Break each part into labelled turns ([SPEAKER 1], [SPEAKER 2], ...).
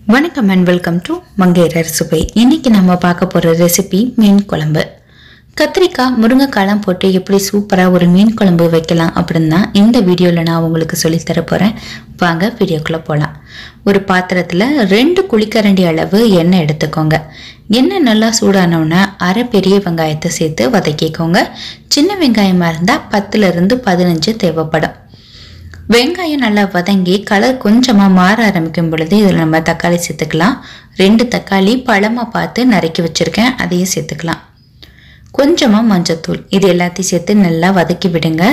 [SPEAKER 1] வணக்கம் and welcome to மங்கையர் சுவை. இன்னைக்கு நம்ம பார்க்க போற ரெசிபி மீன் குழம்பு. கத்திரிக்காய் முருங்கைக்காய் போட்டு எப்படி சூப்பரா ஒரு மீன் குழம்பு வைக்கலாம் அப்படின்னு தான் இந்த வீடியோல நான் உங்களுக்கு சொல்லி தர போறேன். வாங்க வீடியோக்குள்ள போலாம். ஒரு பாத்திரத்துல 2 குழிக்கரண்டி அளவு எண்ணெய் எடுத்துக்கோங்க. எண்ணெய் நல்லா சூடானோன்னா அரை பெரிய வெங்காயத்தை சேர்த்து வதக்கிக்கோங்க. சின்ன வெங்காயமா இருந்தா 10 இருந்து 15 தேவைப்படும். வெங்காயம் நல்லா வதங்கி கலர் கொஞ்சமா மாற ஆரம்பிக்கும் பொழுது இதில் நம்ம தக்காளி சேர்த்துக்கலாம். 2 தக்காளி பழமா பார்த்து நறுக்கி வச்சிருக்கேன், அதையும் சேர்த்துக்கலாம். கொஞ்சமா மஞ்சத்தூள், இது எல்லாத்தையும் சேர்த்து நல்லா வதக்கி விடுங்க.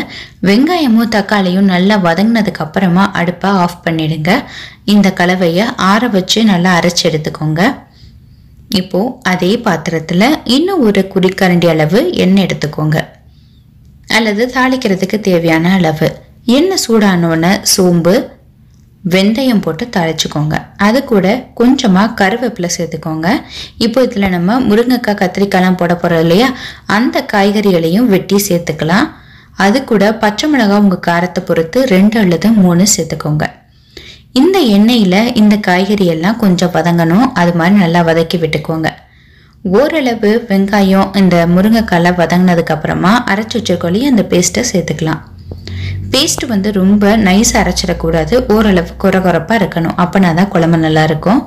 [SPEAKER 1] வெங்காயமும் தக்காளியும் நல்லா வதங்கினதுக்கு அப்புறமா அடுப்பை ஆஃப் பண்ணிடுங்க. இந்த கலவையை ஆற வச்சு நல்லா அரைச்சி எடுத்துக்கோங்க. இப்போ அதே பாத்திரத்துல இன்னும் ஒரு குழிக்கரண்டி அளவு எண்ணெய் எடுத்துக்கோங்க, அல்லது தாளிக்கிறதுக்கு தேவையான அளவு. எண்ணெய் சூடானோன்னு சோம்பு வெந்தயம் போட்டு தாளிச்சுக்கோங்க. அது கூட கொஞ்சமா கருவேப்பிலை சேர்த்துக்கோங்க. இப்போ இதுல நம்ம முருங்கைக்காய் கத்திரிக்காய்லாம் போட போறோம் இல்லையா, அந்த காய்கறிகளையும் வெட்டி சேர்த்துக்கலாம். அது கூட பச்சை மிளகாய் உங்க காரத்தை பொறுத்து 2 அல்லது 3 சேர்த்துக்கோங்க. இந்த எண்ணெயில இந்த காய்கறி எல்லாம் கொஞ்சம் வதங்கணும், அது மாதிரி நல்லா வதக்கி விட்டுக்கோங்க. ஓரளவு வெங்காயம் இந்த முருங்கைக்காய் வதங்கினதுக்கு அப்புறமா அரைச்சி வச்சிருக்கோம் அந்த பேஸ்ட்டை சேர்த்துக்கலாம். பேஸ்ட் ரொம்ப நைஸா அரைச்சிடக்கூடாது, ஓரளவு கொரகொரப்பா இருக்கணும், அப்பனாதான் குழம்பு நல்லா இருக்கும்.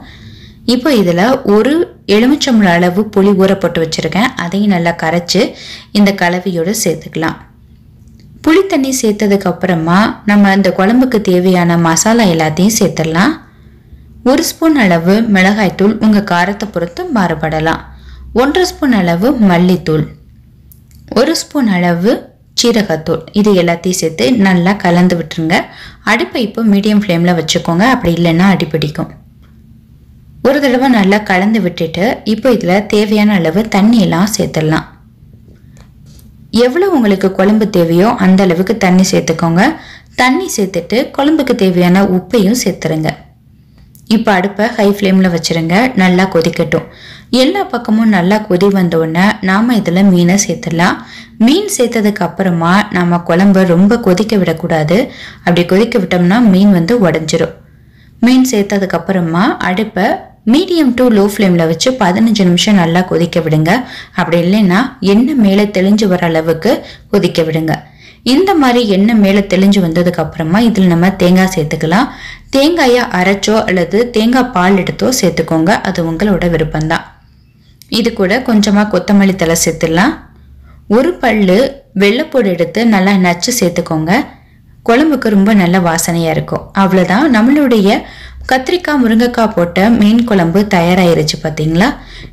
[SPEAKER 1] இப்போ இதுல ஒரு எலுமிச்சம்பழம் அளவு புளி ஊற போட்டு வச்சிருக்கேன், அதையும் நல்லா கரைச்சு இந்த கலவையோட சேர்த்துக்கலாம். புளி தண்ணி சேர்த்ததுக்கு அப்புறமா நம்ம இந்த குழம்புக்கு தேவையான மசாலா எல்லாத்தையும் சேர்த்துடலாம். 1 ஸ்பூன் அளவு மிளகாய்த்தூள், உங்க காரத்தை பொறுத்து மாறுபடலாம். 1/2 ஸ்பூன் அளவு மல்லித்தூள், 1 ஸ்பூன் அளவு சீரகத்தூள், இது எல்லாத்தையும் சேர்த்து நல்லா கலந்து விட்டுருங்க. அடுப்பை இப்போ மீடியம் ஃப்ளேம்ல வச்சுக்கோங்க, அப்படி இல்லைன்னா அடிப்பிடிக்கும். ஒரு தடவை நல்லா கலந்து விட்டுட்டு இப்போ இதுல தேவையான அளவு தண்ணி எல்லாம் சேர்த்துடலாம். எவ்வளவு உங்களுக்கு குழம்பு தேவையோ அந்த அளவுக்கு தண்ணி சேர்த்துக்கோங்க. தண்ணி சேர்த்துட்டு குழம்புக்கு தேவையான உப்பையும் சேர்த்துருங்க. இப்போ அடுப்பை ஹை ஃப்ளேம்ல வச்சிருங்க, நல்லா கொதிக்கட்டும். எல்லா பக்கமும் நல்லா கொதி வந்தோடனே நாம இதுல மீனை சேர்த்துடலாம். மீன் சேர்த்ததுக்கு அப்புறமா நாம குழம்பு ரொம்ப கொதிக்க விடக்கூடாது, அப்படி கொதிக்க விட்டோம்னா மீன் உடைஞ்சிரும். மீன் சேர்த்ததுக்கு அப்புறமா அடுப்பை மீடியம் டு லோ ஃப்ளேம்ல வச்சு 15 நிமிஷம் நல்லா கொதிக்க விடுங்க. அப்படி இல்லைன்னா எண்ணெய் மேலே தெளிஞ்சு வர அளவுக்கு கொதிக்க விடுங்க. இந்த மாதிரி எண்ணெய் மேலே தெளிஞ்சு வந்ததுக்கு அப்புறமா இதில் நம்ம தேங்காய் சேர்த்துக்கலாம். தேங்காயை அரைச்சோ அல்லது தேங்காய் பால் எடுத்தோ சேர்த்துக்கோங்க, அது உங்களோட விருப்பம்தான். இது கூட கொஞ்சமா கொத்தமல்லி தழை சேர்த்துடலாம். ஒரு பல்லு வெள்ளைப்பூடு எடுத்து நல்லா நச்சு சேர்த்துக்கோங்க, குழம்புக்கு ரொம்ப நல்ல வாசனையா இருக்கும். அவ்வளவுதான், நம்மளுடைய கத்திரிக்காய் முருங்கைக்காய் போட்ட மீன் குழம்பு தயாராயிருச்சு. பார்த்தீங்களா?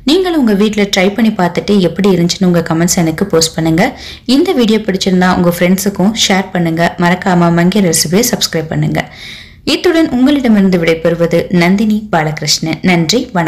[SPEAKER 1] நீங்களும் உங்க வீட்டில் ட்ரை பண்ணி பார்த்துட்டு எப்படி இருந்துச்சுன்னு உங்க கமெண்ட்ஸ் எனக்கு போஸ்ட் பண்ணுங்க. இந்த வீடியோ பிடிச்சிருந்தா உங்க ஃப்ரெண்ட்ஸுக்கும் ஷேர் பண்ணுங்க. மறக்காம மங்கையர் ரெசிபியை சப்ஸ்கிரைப் பண்ணுங்க. இத்துடன் உங்களிடமிருந்து விடைபெறுவது நந்தினி பாலகிருஷ்ணன். நன்றி, வணக்கம்.